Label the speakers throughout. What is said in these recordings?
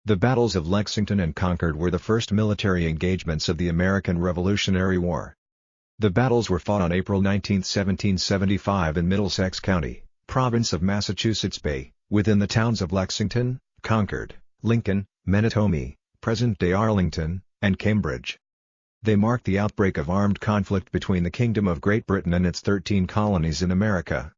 Speaker 1: The battles of Lexington and Concord were the first military engagements of the American Revolutionary War. The battles were fought on April 19, 1775 in Middlesex County, province of Massachusetts Bay, within the towns of Lexington, Concord, Lincoln, Menotomy, present-day Arlington, and Cambridge. They marked the outbreak of armed conflict between the Kingdom of Great Britain and its 13 colonies in America.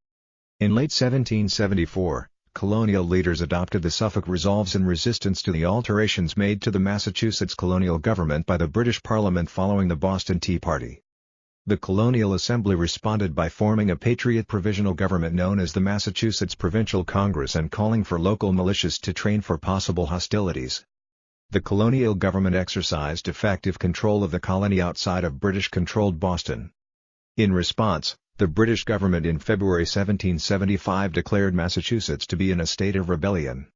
Speaker 1: In late 1774, colonial leaders adopted the Suffolk Resolves in resistance to the alterations made to the Massachusetts colonial government by the British Parliament following the Boston Tea Party. The Colonial Assembly responded by forming a Patriot provisional government known as the Massachusetts Provincial Congress and calling for local militias to train for possible hostilities. The colonial government exercised effective control of the colony outside of British-controlled Boston. In response, the British government in February 1775 declared Massachusetts to be in a state of rebellion.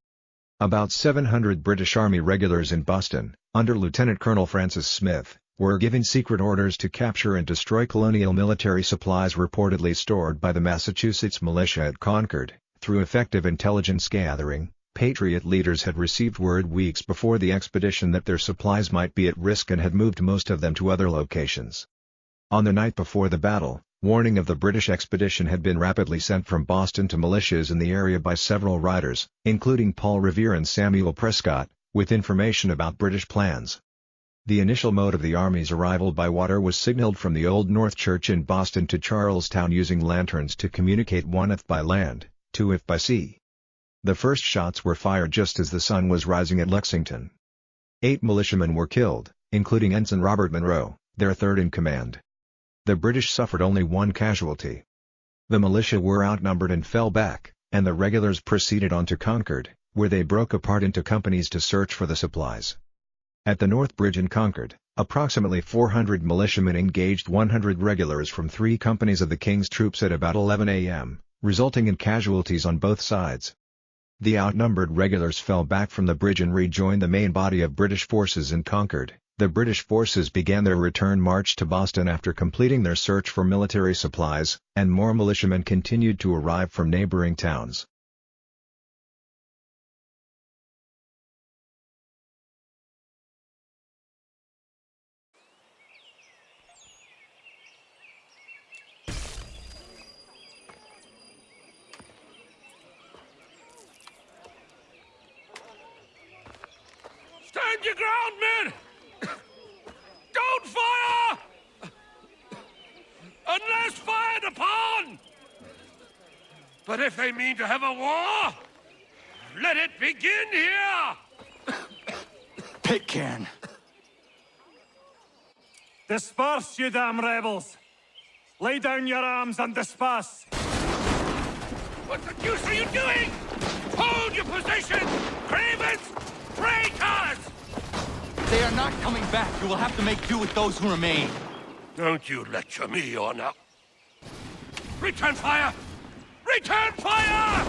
Speaker 1: About 700 British Army regulars in Boston, under Lieutenant Colonel Francis Smith, were given secret orders to capture and destroy colonial military supplies reportedly stored by the Massachusetts militia at Concord. Through effective intelligence gathering, Patriot leaders had received word weeks before the expedition that their supplies might be at risk and had moved most of them to other locations. On the night before the battle, warning of the British expedition had been rapidly sent from Boston to militias in the area by several writers, including Paul Revere and Samuel Prescott, with information about British plans. The initial mode of the Army's arrival by water was signaled from the Old North Church in Boston to Charlestown using lanterns to communicate 1th by land, 2th by sea. The first shots were fired just as the sun was rising at Lexington. 8 militiamen were killed, including Ensign Robert Monroe, their third in command. The British suffered only 1 casualty. The militia were outnumbered and fell back, and the regulars proceeded on to Concord, where they broke apart into companies to search for the supplies. At the North Bridge in Concord, approximately 400 militiamen engaged 100 regulars from 3 companies of the King's troops at about 11 a.m., resulting in casualties on both sides. The outnumbered regulars fell back from the bridge and rejoined the main body of British forces in Concord. The British forces began their return march to Boston after completing their search for military supplies, and more militiamen continued to arrive from neighboring towns.
Speaker 2: Stand your ground, men! Don't fire! Unless fired upon! But if they mean to have a war, let it begin here!
Speaker 3: Pitcairn.
Speaker 4: Disperse, you damn rebels! Lay down your arms and disperse!
Speaker 2: What the deuce are you doing? Hold your position! Cravens! Traitors!
Speaker 3: They are not coming back. You will have to make do with those who remain.
Speaker 2: Don't you lecture me or now. Return fire! Return fire!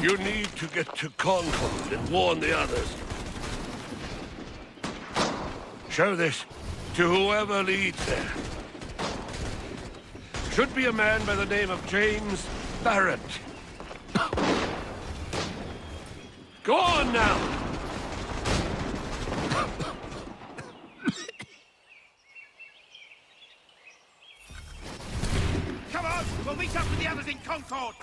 Speaker 2: You need to get to Concord and warn the others. Show this to whoever leads there. Should be a man by the name of James Barrett. Go on now! Come on! We'll meet up with the others in Concord!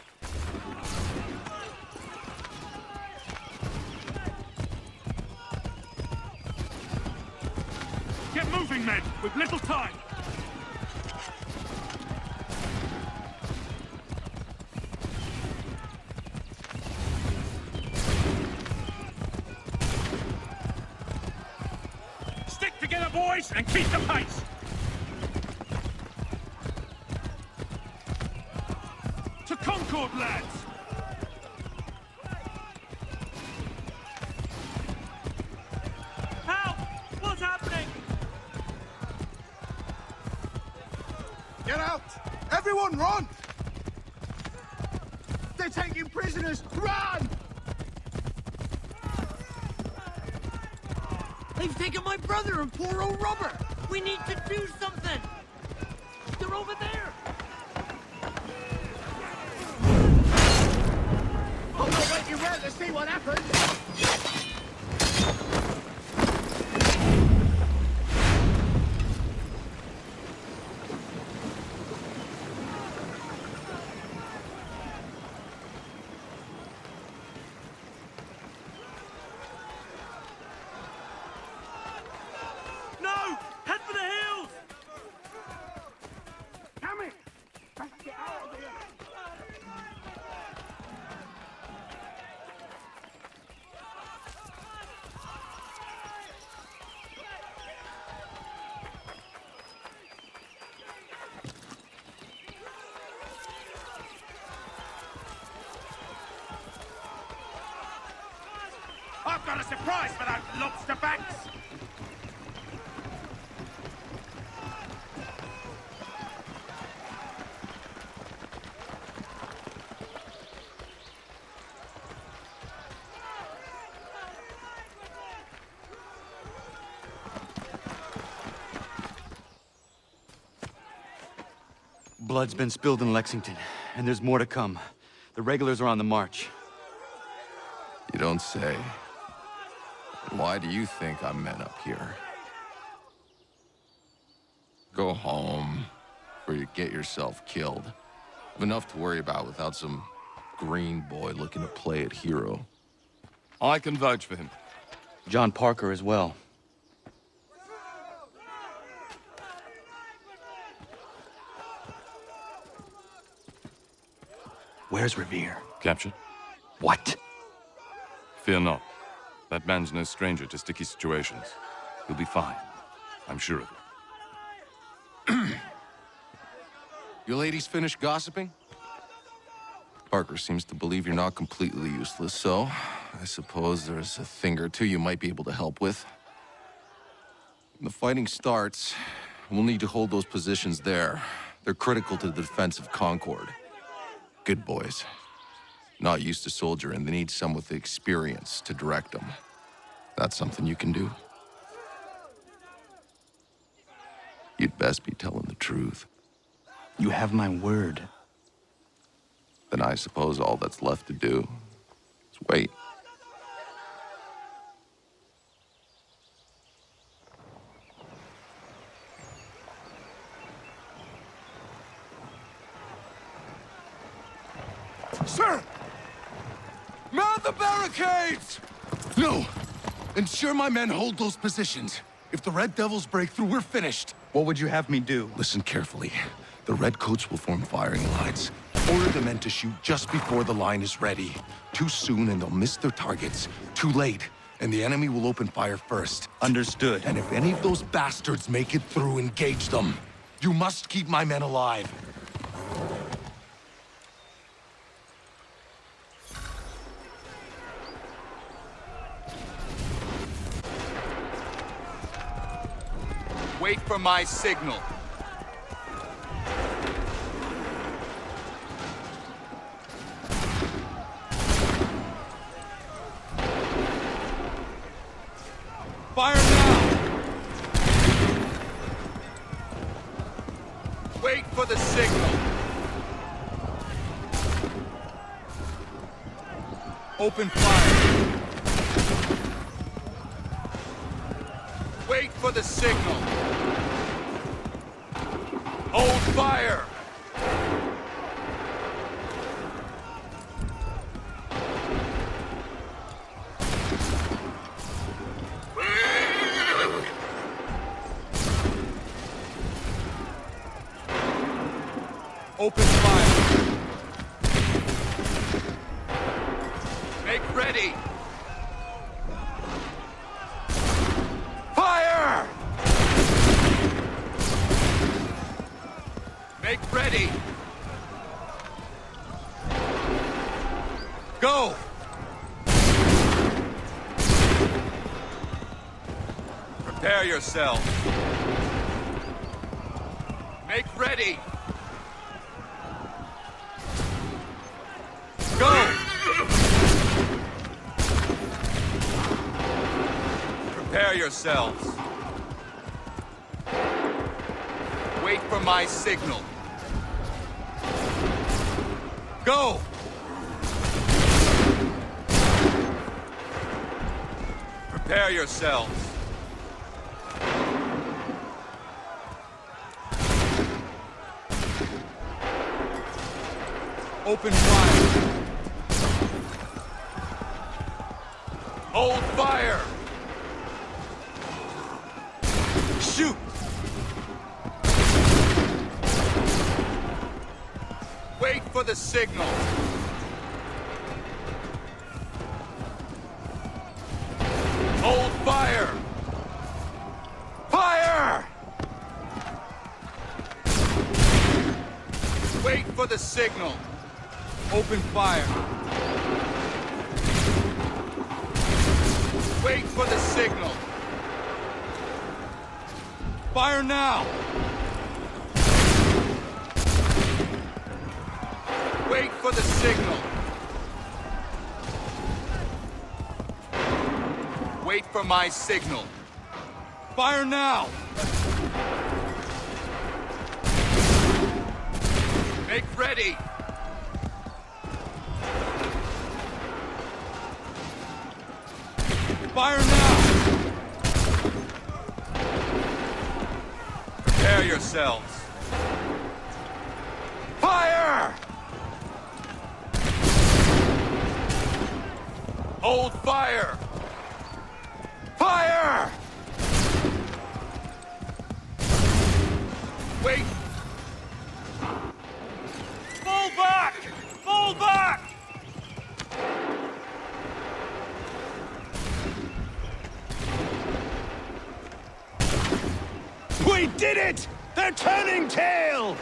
Speaker 4: Get moving, men! We've little time! Together, boys, and keep the pace! To Concord, lads! Help! What's happening?
Speaker 5: Get out! Everyone run! They're taking prisoners! Run!
Speaker 6: They've taken my brother and poor old Robert! We need to do something! They're over there!
Speaker 5: Oh, no, wait, you ran! to see what happened.
Speaker 4: No! Head for the hills!
Speaker 5: Come here. Let's get out of here.
Speaker 2: I've got a surprise for those lobster backs!
Speaker 3: Blood's been spilled in Lexington, and there's more to come. The regulars are on the march.
Speaker 7: You don't say. Why do you think I'm men up here? Go home, or you get yourself killed. I've enough to worry about without some green boy looking to play at hero.
Speaker 2: I can vouch for him.
Speaker 3: John Parker as well. Where's Revere?
Speaker 2: Captured?
Speaker 3: What?
Speaker 2: Fear not. That man's no stranger to sticky situations. He'll be fine. I'm sure of it.
Speaker 7: You ladies finished gossiping? Parker seems to believe you're not completely useless, so I suppose there's a thing or two you might be able to help with. When the fighting starts, we'll need to hold those positions there. They're critical to the defense of Concord. Good boys. Not used to soldiering, they need some with the experience to direct them. That's something you can do. You'd best be telling the truth.
Speaker 3: You have my word.
Speaker 7: Then I suppose all that's left to do is wait.
Speaker 2: Sir! Man the barricades!
Speaker 7: No! Ensure my men hold those positions. If the Red Devils break through, we're finished.
Speaker 3: What would you have me do?
Speaker 7: Listen carefully. The Redcoats will form firing lines. Order the men to shoot just before the line is ready. Too soon and they'll miss their targets. Too late, and the enemy will open fire first.
Speaker 3: Understood.
Speaker 7: And if any of those bastards make it through, engage them. You must keep my men alive.
Speaker 3: Wait for my signal. Fire now! Wait for the signal. Open fire. Wait for the signal. Hold fire! Open fire! Make ready! Fire! Make ready! Go! Prepare yourself. Make ready! Go! Prepare yourselves. Wait for my signal. Go! Prepare yourselves. Open fire. Hold fire. Shoot. Wait for the signal. Hold fire. Fire! Wait for the signal. Open fire. Wait for the signal. Fire now. Wait for the signal. Wait for my signal. Fire now. Make ready. Fire now! Prepare yourselves. Fire! Hold fire! Fire! Wait!
Speaker 4: Fall back! Fall back! We did it! They're turning tail!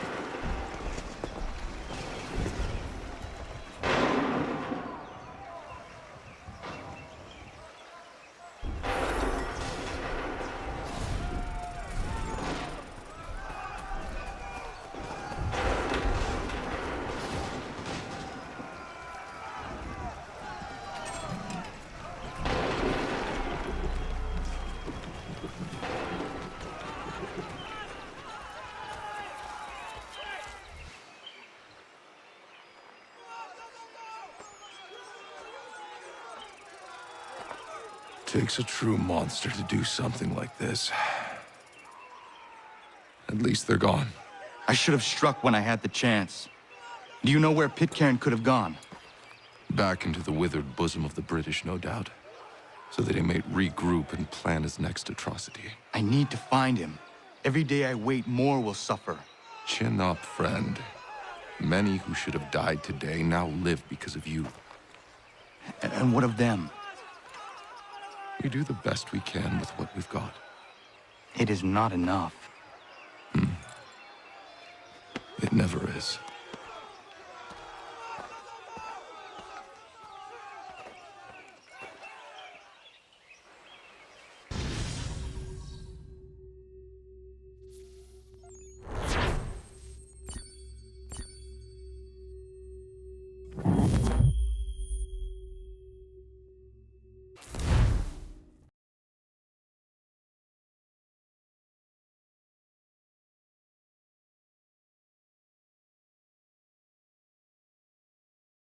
Speaker 7: Takes a true monster to do something like this. At least they're gone.
Speaker 3: I should have struck when I had the chance. Do you know where Pitcairn could have gone?
Speaker 7: Back into the withered bosom of the British, no doubt. So that he may regroup and plan his next atrocity.
Speaker 3: I need to find him. Every day I wait, more will suffer.
Speaker 7: Chin up, friend. Many who should have died today now live because of you.
Speaker 3: And what of them?
Speaker 7: We do the best we can with what we've got.
Speaker 3: It is not enough.
Speaker 7: It never is.